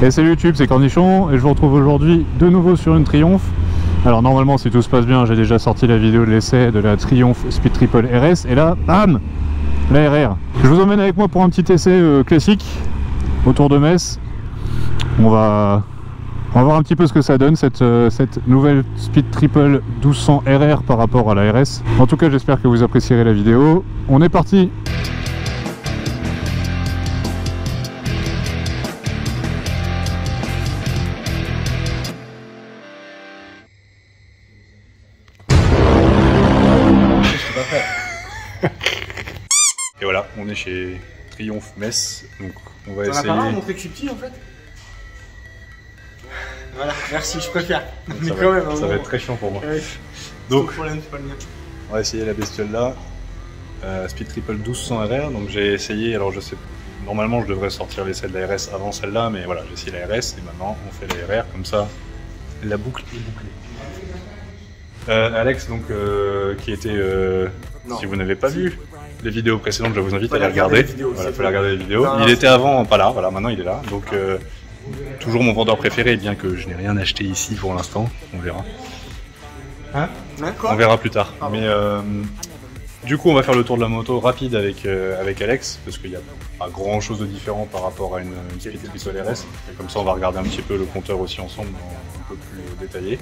Et salut YouTube, c'est Cornichon et je vous retrouve aujourd'hui de nouveau sur une Triumph. Alors normalement si tout se passe bien, j'ai déjà sorti la vidéo de l'essai de la Triumph Speed Triple RS et là, bam, la RR. Je vous emmène avec moi pour un petit essai classique autour de Metz. On va voir un petit peu ce que ça donne cette nouvelle Speed Triple 1200 RR par rapport à la RS. En tout cas j'espère que vous apprécierez la vidéo. On est parti. Et voilà, on est chez Triumph Metz, donc on va essayer... Ça va pas montrer que je suis petit en fait. Voilà, merci, je préfère. Mais quand même, ça va être très chiant pour moi. Ouais, donc, problème, c'est pas le mien. On va essayer la bestiole là, Speed Triple 1200 RR, donc j'ai essayé, alors je sais, normalement je devrais sortir l'essai de la RS avant celle-là, mais voilà, j'ai essayé la RS et maintenant on fait la RR, comme ça la boucle est bouclée. Alex, donc, qui était, si vous n'avez pas vu les vidéos précédentes, je vous invite à les regarder. Voilà, faut regarder les vidéos. Il était avant pas là, voilà, maintenant il est là. Donc toujours mon vendeur préféré, bien que je n'ai rien acheté ici pour l'instant, on verra. Hein? On verra plus tard. Mais du coup, on va faire le tour de la moto rapide avec Alex, parce qu'il n'y a pas grand chose de différent par rapport à une Speed Triple RS. Et comme ça, on va regarder un petit peu le compteur aussi ensemble, un peu plus détaillé.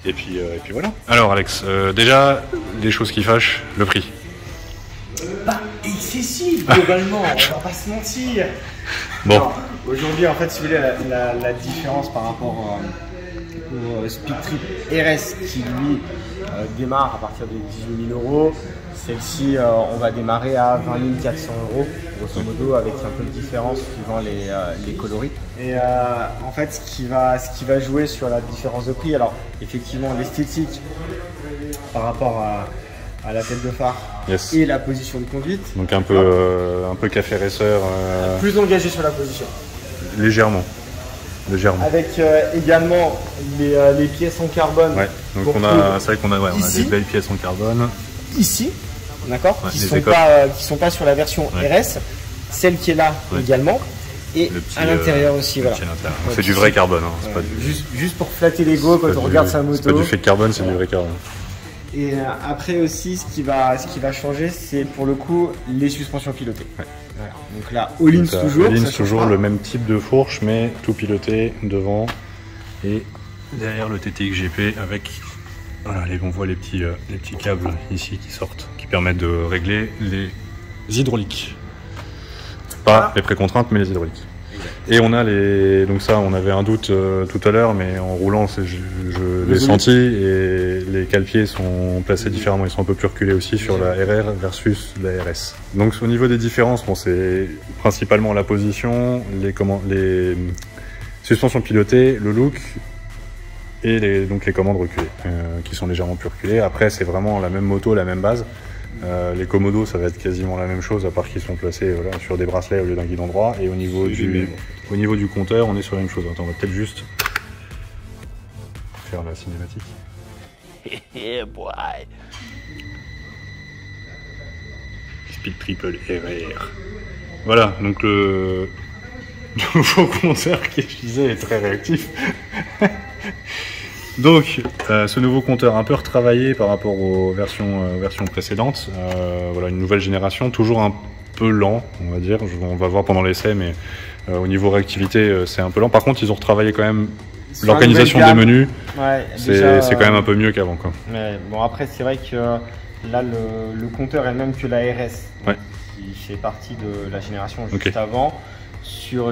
Et puis voilà. Alors Alex, déjà, les choses qui fâchent, le prix. Bah, excessif globalement, on va pas se mentir. Bon. Aujourd'hui, en fait, si vous voulez, la différence par rapport au Speed Trip RS qui lui démarre à partir de 18 000 €, celle-ci, on va démarrer à 20 400 €, grosso modo, avec un peu de différence suivant les coloris. Et en fait, ce qui va jouer sur la différence de prix, alors effectivement, l'esthétique par rapport à la tête de phare, yes, et la position de conduite. Donc un peu café racer. Plus engagé sur la position. Légèrement. Avec également les pièces en carbone. Ouais. Donc c'est vrai qu'on a, ouais, on a des belles pièces en carbone. Ici, d'accord, ouais, qui sont pas sur la version, ouais, RS. Celle qui est là, ouais, également. Et à l'intérieur aussi, voilà. Ouais, c'est du vrai carbone. Hein, ouais, pas du... juste pour flatter l'ego quand on regarde sa moto. C'est pas du fait de carbone, c'est du vrai carbone. Et après aussi, ce qui va changer, c'est pour le coup les suspensions pilotées. Ouais. Voilà. Donc là, Öhlins toujours. Öhlins toujours, le même type de fourche, mais tout piloté devant et derrière le TTX GP avec, voilà, on voit les petits câbles ici qui sortent, qui permettent de régler les hydrauliques. Pas, voilà, les précontraintes, mais les hydrauliques. Et on a donc ça, on avait un doute tout à l'heure, mais en roulant, je l'ai senti, et les cale-pieds sont placés différemment, ils sont un peu plus reculés aussi sur la RR versus la RS. Donc au niveau des différences, bon, c'est principalement la position, les suspensions pilotées, le look, et donc les commandes reculées, qui sont légèrement plus reculées. Après, c'est vraiment la même moto, la même base. Les commodos, ça va être quasiment la même chose, à part qu'ils sont placés, voilà, sur des bracelets au lieu d'un guidon droit. Et au niveau du compteur, on est sur la même chose. Attends, on va peut-être juste faire la cinématique. Yeah, boy. Speed Triple RR. Voilà, donc le nouveau compteur qui, je disais, est très réactif. Donc, ce nouveau compteur un peu retravaillé par rapport aux versions précédentes, voilà, une nouvelle génération, toujours un peu lent, on va dire. On va voir pendant l'essai, mais au niveau réactivité, c'est un peu lent. Par contre, ils ont retravaillé quand même l'organisation des menus. Ouais, c'est quand même un peu mieux qu'avant, quoi. Mais bon, après, c'est vrai que là, le compteur est le même que la RS, ouais, qui fait partie de la génération juste, okay, avant.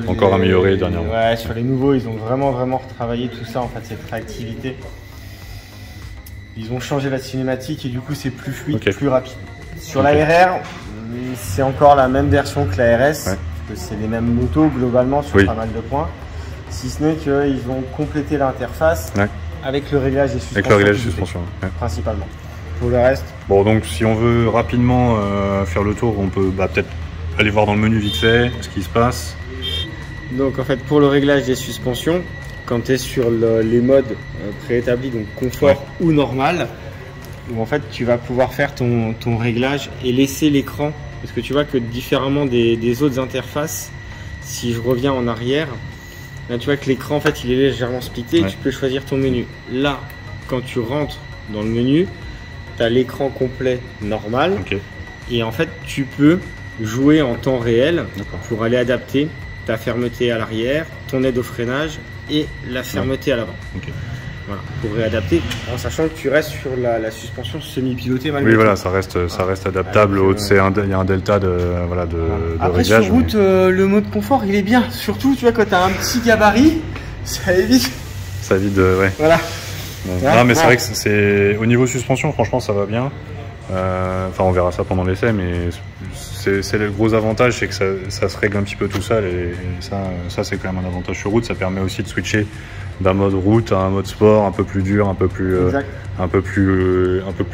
Encore amélioré dernièrement. Ouais, sur les nouveaux, ils ont vraiment retravaillé tout ça, en fait, cette réactivité. Ils ont changé la cinématique et du coup c'est plus fluide, okay, plus rapide. Sur, okay, la RR, c'est encore la même version que la RS, ouais, parce que c'est les mêmes motos globalement sur, oui, pas mal de points. Si ce n'est qu'ils ont complété l'interface, ouais, avec le réglage des suspensions. Avec le réglage des suspensions, ouais, principalement. Pour le reste. Bon, donc si on veut rapidement faire le tour, on peut peut-être aller voir dans le menu vite fait ce qui se passe. Donc en fait, pour le réglage des suspensions, quand tu es sur les modes préétablis, donc confort, ouais, ou normal, où en fait tu vas pouvoir faire ton réglage et laisser l'écran, parce que tu vois que différemment des autres interfaces, si je reviens en arrière, Là, tu vois que l'écran, en fait, il est légèrement splitté. Ouais. Tu peux choisir ton menu. Là, quand tu rentres dans le menu, tu as l'écran complet normal. Ok. Et en fait, tu peux jouer en temps réel D'accord. pour aller adapter ta fermeté à l'arrière, ton aide au freinage et la fermeté à l'avant. Ok. Voilà, pour réadapter, en sachant que tu restes sur la suspension semi-pilotée malgré Oui, tout. voilà, ça reste adaptable. Avec, Il y a un delta de Après, réglage. sur route, le mode confort, il est bien. Surtout, tu vois, quand tu as un petit gabarit, ça évite. Ça évite de. Ouais. Voilà. Non, mais c'est vrai que c'est au niveau suspension, franchement, ça va bien. Enfin, on verra ça pendant l'essai, mais c'est le gros avantage, c'est que ça se règle un petit peu tout seul, et ça c'est quand même un avantage sur route. Ça permet aussi de switcher d'un mode route à un mode sport un peu plus dur, un peu plus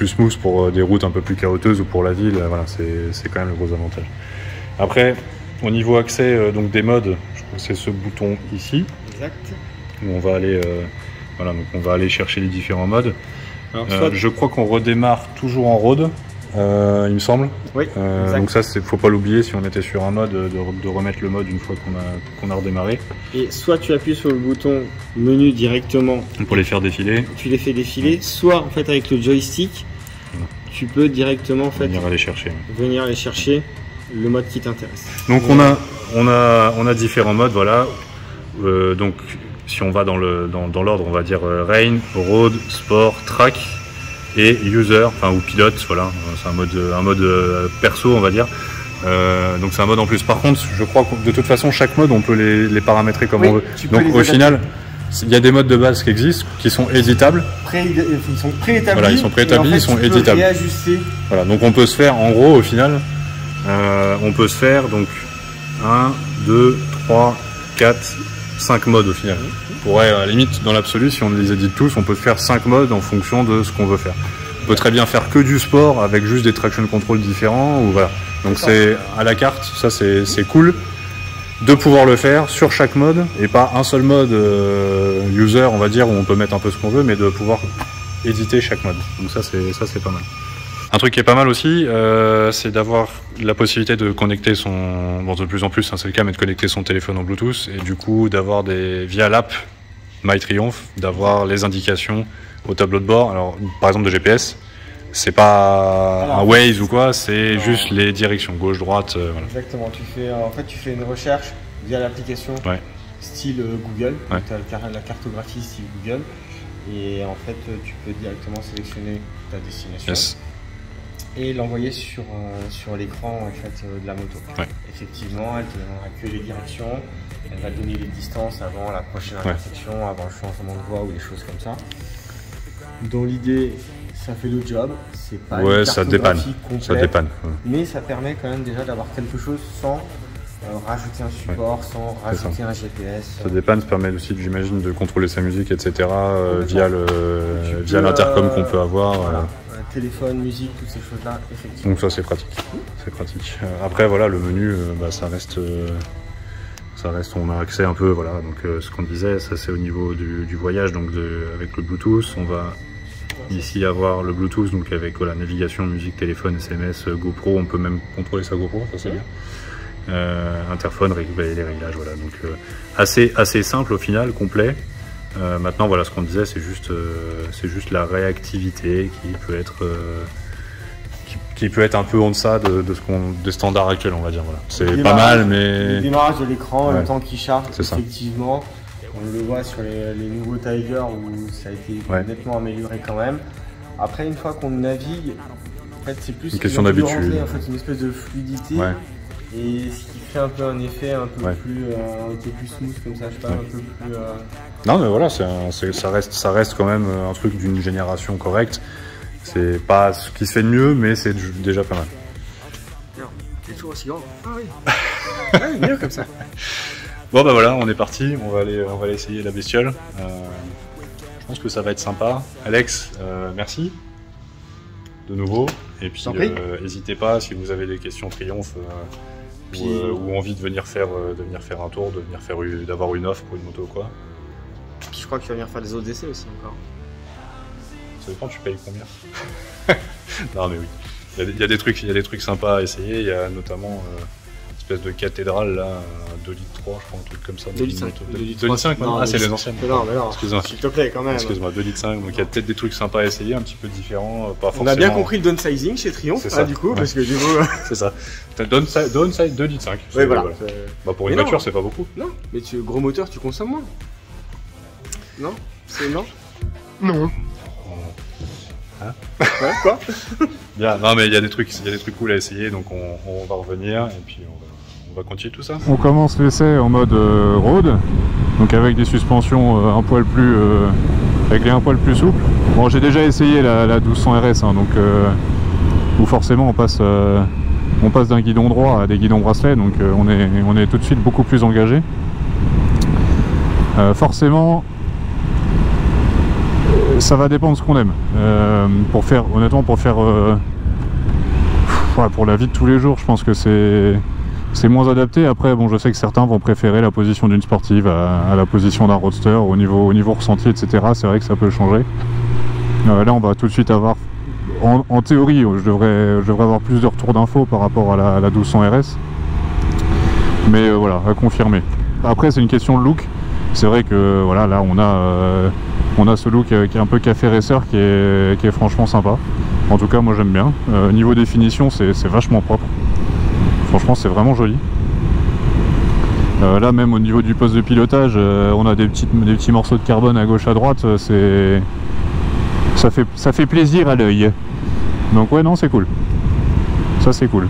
smooth pour des routes un peu plus chaotiques ou pour la ville. Voilà, c'est quand même le gros avantage. Après, au niveau accès donc des modes, je trouve que c'est ce bouton ici Exact. où on va aller voilà, donc on va aller chercher les différents modes. Alors, soit... Je crois qu'on redémarre toujours en road, il me semble. Oui, donc ça, faut pas l'oublier si on était sur un mode, de remettre le mode une fois qu'on a redémarré. Et soit tu appuies sur le bouton menu directement Pour les faire défiler. Tu les fais défiler, soit en fait avec le joystick, tu peux directement en fait Venir aller chercher. venir aller chercher le mode qui t'intéresse. Donc on a différents modes, voilà. Donc si on va dans l'ordre, on va dire Rain, Road, Sport, Track et User, enfin ou Pilote, voilà. C'est un mode perso, on va dire. Donc c'est un mode en plus. Par contre, je crois que de toute façon, chaque mode, on peut les paramétrer comme on veut. Donc au final, il y a des modes de base qui existent, qui sont éditables. Ils sont préétablis. Voilà, ils sont préétablis, en fait, ils sont tu peux éditables. réajuster. Voilà, donc on peut se faire, en gros, au final, on peut se faire donc 1, 2, 3, 4, 5 modes au final. On pourrait, à la limite, dans l'absolu, si on les édite tous, on peut faire 5 modes en fonction de ce qu'on veut faire. On peut très bien faire que du sport avec juste des traction control différents, ou voilà. Donc c'est à la carte, ça c'est cool de pouvoir le faire sur chaque mode et pas un seul mode user, on va dire, où on peut mettre un peu ce qu'on veut, mais de pouvoir éditer chaque mode. Donc ça c'est pas mal. Un truc qui est pas mal aussi, c'est d'avoir la possibilité de connecter son, bon de plus en plus hein, c'est le cas, mais de connecter son téléphone en Bluetooth et du coup d'avoir via l'app MyTriumph, d'avoir les indications au tableau de bord. Alors par exemple de GPS, c'est pas un Waze ou quoi, c'est juste les directions gauche, droite. Voilà. Exactement. Tu fais une recherche via l'application style Google. Ouais. Tu as la cartographie style Google et en fait tu peux directement sélectionner ta destination. Yes. Et l'envoyer sur l'écran en fait, de la moto. Ouais. Effectivement, elle te donnera que les directions, elle va donner les distances avant la prochaine intersection, avant le changement de voie ou des choses comme ça. Dans l'idée, ça fait le job, c'est pas une ça dépanne. complète, Ça dépanne. mais ça permet quand même déjà d'avoir quelque chose sans rajouter un support, sans rajouter un GPS. Ça dépanne, ça permet aussi, j'imagine, de contrôler sa musique, etc. via l'intercom qu'on peut avoir. Voilà. Téléphone, musique, toutes ces choses-là, effectivement. Donc ça c'est pratique. C'est pratique. Après voilà, le menu, ça reste, on a accès un peu, voilà. Donc ce qu'on disait, ça c'est au niveau du voyage, donc avec le Bluetooth, on va ici avoir le Bluetooth, donc avec la navigation, musique, téléphone, SMS, GoPro, on peut même contrôler sa GoPro, ça c'est bien. Interphone, les réglages, voilà. Donc assez simple au final, complet. Maintenant, voilà, ce qu'on disait, c'est juste la réactivité qui peut être un peu en deçà des standards actuels, on va dire. Voilà. C'est pas mal, mais... Le démarrage de l'écran, le temps qu'il charge, ça. effectivement, on le voit sur les nouveaux Tiger où ça a été nettement amélioré quand même. Après, une fois qu'on navigue, en fait, c'est plus une question d'habitude. En fait, une espèce de fluidité. Ouais. Et ce qui fait un peu un effet un peu plus smooth comme ça, je sais pas, un peu plus... Non mais voilà, ça reste quand même un truc d'une génération correcte. C'est pas ce qui se fait de mieux, mais c'est déjà pas mal. C'est toujours aussi grand. Ah oui. Ouais, mieux comme ça. Bon bah voilà, on est parti, on va aller essayer la bestiole. Je pense que ça va être sympa. Alex, merci de nouveau. Et puis n'hésitez pas si vous avez des questions Triumph. Ou envie de venir faire un tour, d'avoir une offre pour une moto quoi. Puis je crois que tu vas venir faire des autres essais aussi encore. Ça dépend, tu payes combien? Non mais oui. Il y a des trucs sympas à essayer. Il y a notamment espèce de cathédrale là, 2 litres 3 je crois, un truc comme ça. 2 litres 5. 2 litres 5 maintenant. Ah, c'est les anciennes. Non, mais non, excuse-moi. s'il te plaît quand même. Excuse-moi, 2 litres 5, donc il y a peut-être des trucs sympas à essayer, un petit peu différents, pas forcément. On a bien compris le downsizing chez Triumph, ça, du coup, ouais. parce que du coup. C'est ça. Downsize 2 litres 5. Oui, voilà. Bah, pour une voiture, c'est pas beaucoup. Non, mais gros moteur, tu consommes moins. Non? C'est non? Non. Hein? Ouais, quoi? Bien, non mais il y a des trucs cool à essayer, donc on va revenir et puis on va continuer tout ça. On commence l'essai en mode road, donc avec des suspensions un poil plus souples. Bon, j'ai déjà essayé la 1200 RS, hein, donc où forcément on passe d'un guidon droit à des guidons bracelets, donc on est tout de suite beaucoup plus engagé. Forcément, ça va dépendre de ce qu'on aime. Honnêtement, pour la vie de tous les jours, je pense que c'est moins adapté. Après, bon, je sais que certains vont préférer la position d'une sportive à la position d'un roadster au niveau ressenti, etc. C'est vrai que ça peut changer. Là, on va tout de suite avoir, en théorie, je devrais avoir plus de retours d'infos par rapport à la 1200 RS. Mais voilà, à confirmer. Après, c'est une question de look. C'est vrai que voilà, là, on a ce look qui est un peu café racer qui est franchement sympa. En tout cas, moi j'aime bien. Niveau définition, c'est vachement propre. Franchement, c'est vraiment joli. Là, même au niveau du poste de pilotage, on a des petits morceaux de carbone à gauche à droite. Ça fait plaisir à l'œil. Donc ouais, non, c'est cool. Ça, c'est cool.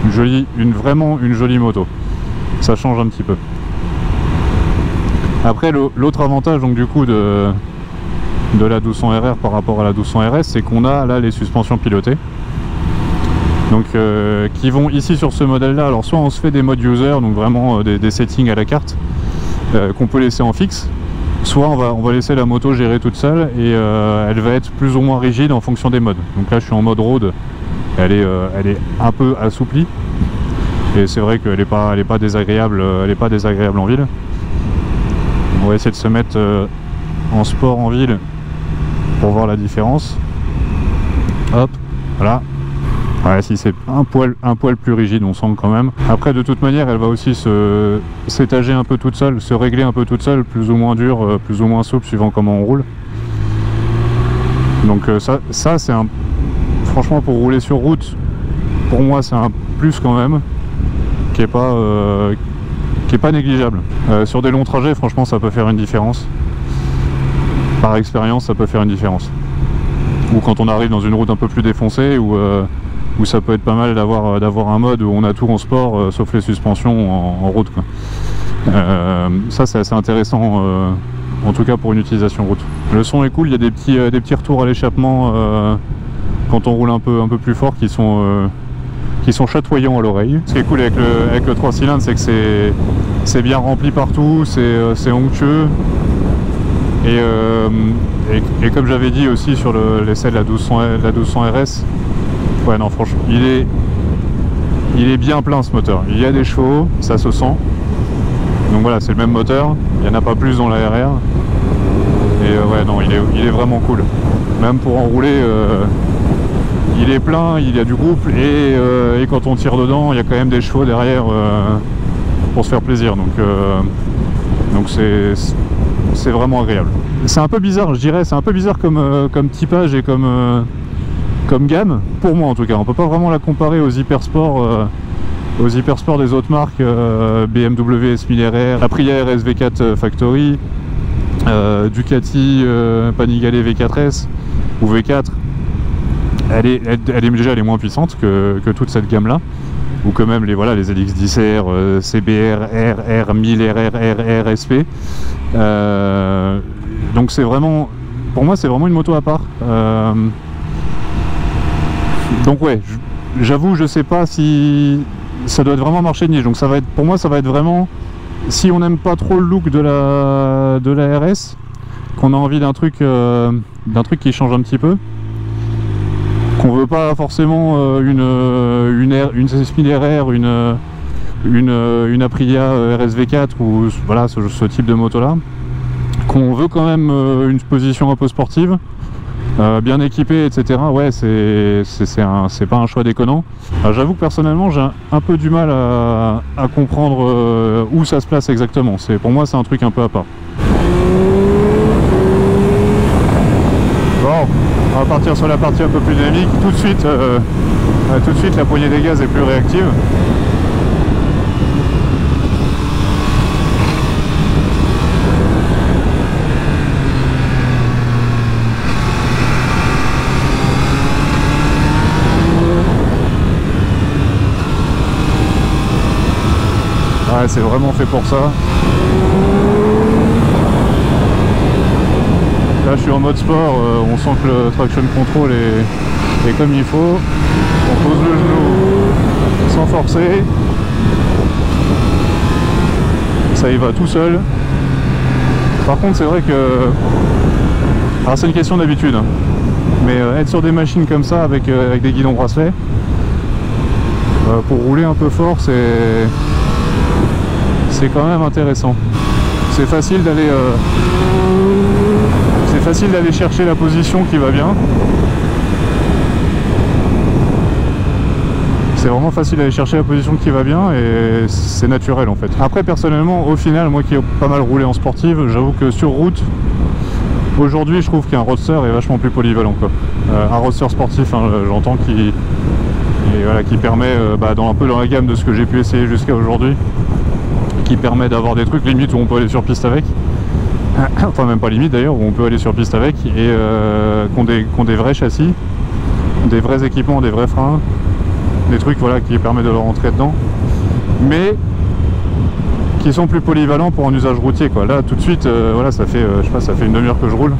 Vraiment une jolie moto. Ça change un petit peu. Après, l'autre avantage donc du coup de la 1200 RR par rapport à la 1200 RS, c'est qu'on a là les suspensions pilotées. Donc qui vont ici sur ce modèle là, alors soit on se fait des modes user, donc vraiment des settings à la carte, qu'on peut laisser en fixe, soit on va laisser la moto gérer toute seule et elle va être plus ou moins rigide en fonction des modes. Donc là je suis en mode road, elle est un peu assouplie, et c'est vrai qu'elle n'est pas désagréable en ville. On va essayer de se mettre en sport en ville pour voir la différence. Hop, voilà. Ouais, si c'est un poil plus rigide, on sent quand même. Après, de toute manière, elle va aussi s'étager un peu toute seule, se régler un peu toute seule, plus ou moins dur, plus ou moins souple, suivant comment on roule. Donc ça c'est franchement, pour rouler sur route, pour moi c'est un plus quand même, qui est pas négligeable. Sur des longs trajets, franchement, ça peut faire une différence. Par expérience, ça peut faire une différence. Ou quand on arrive dans une route un peu plus défoncée, où ça peut être pas mal d'avoir un mode où on a tout en sport, sauf les suspensions en route, quoi. Ça, c'est assez intéressant, en tout cas pour une utilisation route. Le son est cool, il y a des petits retours à l'échappement quand on roule un peu plus fort qui sont chatoyants à l'oreille. Ce qui est cool avec le 3 cylindres, c'est que c'est bien rempli partout, c'est onctueux. Et comme j'avais dit aussi sur l'essai de la 1200 RS, ouais, non, franchement, il est bien plein ce moteur. Il y a des chevaux, ça se sent. Donc voilà, c'est le même moteur, il n'y en a pas plus dans la RR. Et ouais, non, il est vraiment cool. Même pour enrouler, il est plein, il y a du groupe, et quand on tire dedans, il y a quand même des chevaux derrière pour se faire plaisir. Donc c'est vraiment agréable. C'est un peu bizarre, je dirais, c'est un peu bizarre comme typage et comme gamme, pour moi en tout cas. On peut pas vraiment la comparer aux hypersports des autres marques, BMW S1000RR, Aprilia RS V4 Factory, Ducati Panigale V4S ou V4. Elle est moins puissante que toute cette gamme là, ou que même les LX10R, CBR, RR, 1000RR, RSP. Donc c'est vraiment, pour moi c'est vraiment une moto à part. Donc ouais, j'avoue, je sais pas si ça doit être vraiment marché de niche. Donc pour moi ça va être vraiment, si on n'aime pas trop le look de la RS, qu'on a envie d'un truc qui change un petit peu, qu'on veut pas forcément une S1000RR, une Aprilia RSV4 ou voilà ce type de moto là, qu'on veut quand même une position un peu sportive, bien équipé, etc. Ouais, c'est pas un choix déconnant. J'avoue que personnellement, j'ai un peu du mal à comprendre où ça se place exactement. Pour moi, c'est un truc un peu à part. Bon, on va partir sur la partie un peu plus dynamique. Tout de suite, la poignée des gaz est plus réactive. Ouais, c'est vraiment fait pour ça. Là, je suis en mode sport, on sent que le traction control est comme il faut. On pose le genou sans forcer. Ça y va tout seul. Par contre, c'est vrai que... Alors, c'est une question d'habitude. Hein. Mais être sur des machines comme ça, avec des guidons bracelets, pour rouler un peu fort, c'est quand même intéressant. C'est facile d'aller chercher la position qui va bien. C'est vraiment facile d'aller chercher la position qui va bien et c'est naturel en fait. Après personnellement, au final, moi qui ai pas mal roulé en sportive, j'avoue que sur route, aujourd'hui je trouve qu'un roadster est vachement plus polyvalent quoi. Un roadster sportif, hein, j'entends, qui permet, un peu dans la gamme de ce que j'ai pu essayer jusqu'à aujourd'hui, qui permet d'avoir des trucs limite où on peut aller sur piste avec, enfin même pas limite d'ailleurs, où on peut aller sur piste avec, et qui ont des vrais châssis, des vrais équipements, des vrais freins, des trucs voilà qui permettent de rentrer dedans, mais qui sont plus polyvalents pour un usage routier quoi. Là tout de suite, voilà, ça fait je sais pas, ça fait une demi-heure que je roule.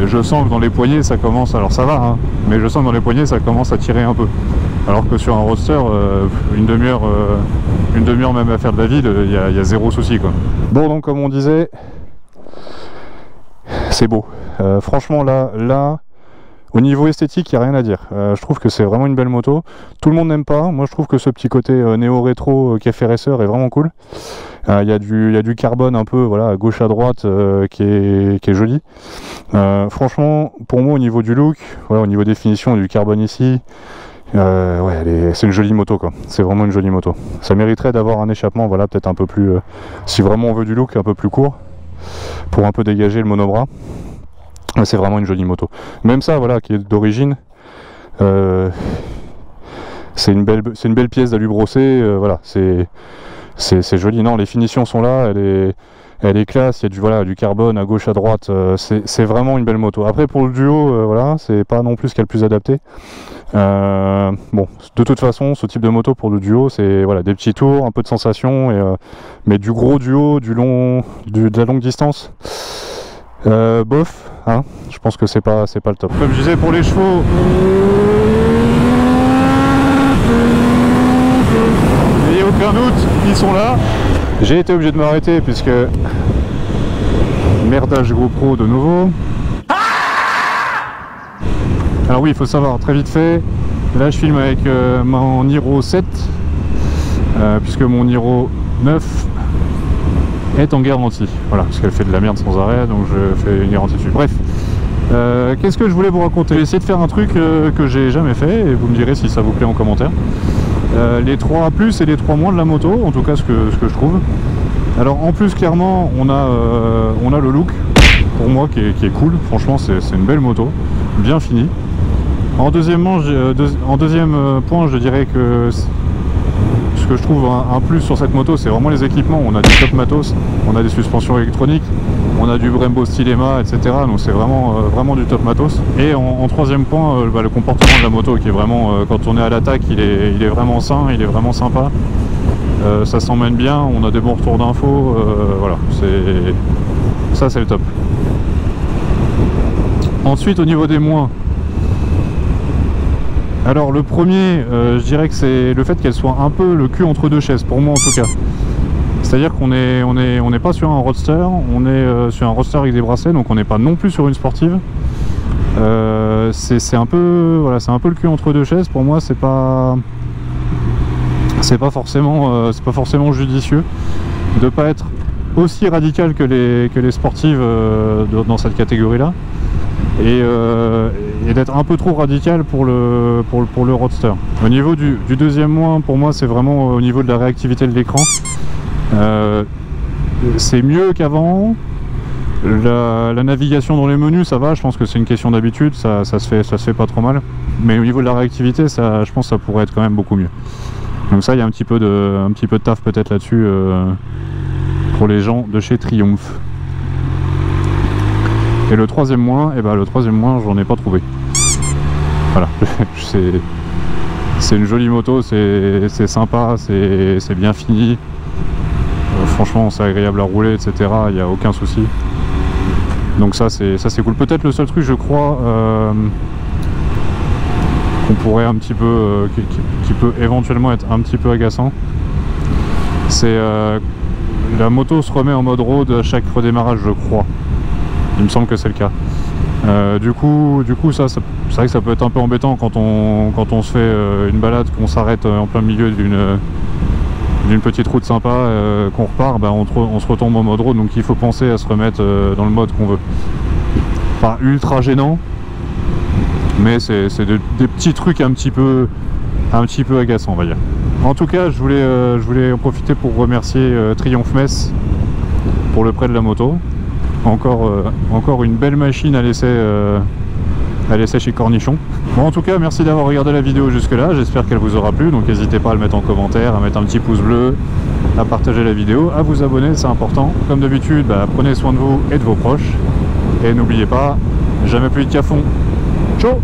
Je sens que dans les poignées ça commence, alors ça va hein, mais je sens que dans les poignées ça commence à tirer un peu. Alors que sur un roadster, une demi-heure même à faire de la ville, il y a zéro souci quoi. Bon, donc comme on disait, c'est beau. Franchement là, au niveau esthétique, il n'y a rien à dire. Je trouve que c'est vraiment une belle moto. Tout le monde n'aime pas. Moi, je trouve que ce petit côté néo-rétro café racer est vraiment cool. Il y a du carbone un peu, voilà, à gauche à droite, qui est joli. Franchement, pour moi, au niveau du look, voilà, au niveau définition du carbone ici. Ouais, c'est une jolie moto quoi, c'est vraiment une jolie moto. Ça mériterait d'avoir un échappement, voilà, peut-être un peu plus, si vraiment on veut du look un peu plus court, pour un peu dégager le monobras. C'est vraiment une jolie moto. Même ça, voilà, qui est d'origine, c'est une belle pièce d'alu brossé, voilà, c'est joli. Non, les finitions sont là, elle est classe, il y a du carbone à gauche à droite, c'est vraiment une belle moto. Après pour le duo, voilà, c'est pas non plus ce qu'il y a le plus adapté. Bon, de toute façon, ce type de moto pour le duo, c'est voilà, des petits tours, un peu de sensation, mais du gros duo, de la longue distance, bof, hein, je pense que c'est pas le top. Comme je disais, pour les chevaux, n'ayez aucun doute, ils sont là. J'ai été obligé de m'arrêter puisque merdage GoPro de nouveau. Alors oui, il faut savoir, très vite fait, là je filme avec mon Niro 7, puisque mon Niro 9 est en garantie. Voilà, parce qu'elle fait de la merde sans arrêt, donc je fais une garantie dessus. Bref, qu'est-ce que je voulais vous raconter? J'ai essayé de faire un truc que j'ai jamais fait, et vous me direz si ça vous plaît en commentaire. Les 3 plus et les 3 moins de la moto, en tout cas ce que je trouve. Alors en plus, clairement, on a le look, pour moi, qui est cool. Franchement, c'est une belle moto, bien finie. En deuxième point, je dirais que ce que je trouve un plus sur cette moto, c'est vraiment les équipements. On a du top matos, on a des suspensions électroniques, on a du Brembo Stylema, etc. Donc c'est vraiment du top matos. Et en troisième point, le comportement de la moto, qui est vraiment, quand on est à l'attaque, il est vraiment sain, il est vraiment sympa. Ça s'emmène bien, on a des bons retours d'infos, voilà, ça c'est le top. Ensuite, au niveau des moins, alors le premier, je dirais que c'est le fait qu'elle soit un peu le cul entre deux chaises, pour moi en tout cas. C'est-à-dire qu'on n'est pas sur un roadster, on est sur un roadster avec des bracelets, donc on n'est pas non plus sur une sportive. C'est un peu, voilà, c'est un peu le cul entre deux chaises. Pour moi, c'est pas forcément judicieux de pas être aussi radical que les sportives dans cette catégorie-là. et d'être un peu trop radical pour le Roadster. Au niveau du deuxième moins, pour moi c'est vraiment au niveau de la réactivité de l'écran. C'est mieux qu'avant. La navigation dans les menus, ça va, je pense que c'est une question d'habitude, ça se fait pas trop mal. Mais au niveau de la réactivité, ça, je pense que ça pourrait être quand même beaucoup mieux. Donc ça, il y a un petit peu de taf peut-être là-dessus pour les gens de chez Triumph. Et le troisième moins, j'en ai pas trouvé. Voilà, c'est une jolie moto, c'est sympa, c'est bien fini. Franchement, c'est agréable à rouler, etc. Il n'y a aucun souci. Donc ça c'est cool. Peut-être le seul truc, je crois, qu'on pourrait un petit peu, qui peut éventuellement être un petit peu agaçant, c'est la moto se remet en mode road à chaque redémarrage, je crois. Il me semble que c'est le cas. Du coup ça c'est vrai que ça peut être un peu embêtant quand on se fait une balade, qu'on s'arrête en plein milieu d'une petite route sympa, qu'on repart, bah, on se retombe en mode road, donc il faut penser à se remettre dans le mode qu'on veut. Pas ultra gênant, mais c'est des petits trucs un petit peu agaçants, on va dire. En tout cas, je voulais en profiter pour remercier Triumph Metz pour le prêt de la moto. Encore une belle machine à laisser chez Cornichon. Bon, en tout cas, merci d'avoir regardé la vidéo jusque là, j'espère qu'elle vous aura plu, donc n'hésitez pas à le mettre en commentaire, à mettre un petit pouce bleu, à partager la vidéo, à vous abonner, c'est important. Comme d'habitude, bah, prenez soin de vous et de vos proches, et n'oubliez pas, jamais plus vite qu'à fond. Ciao!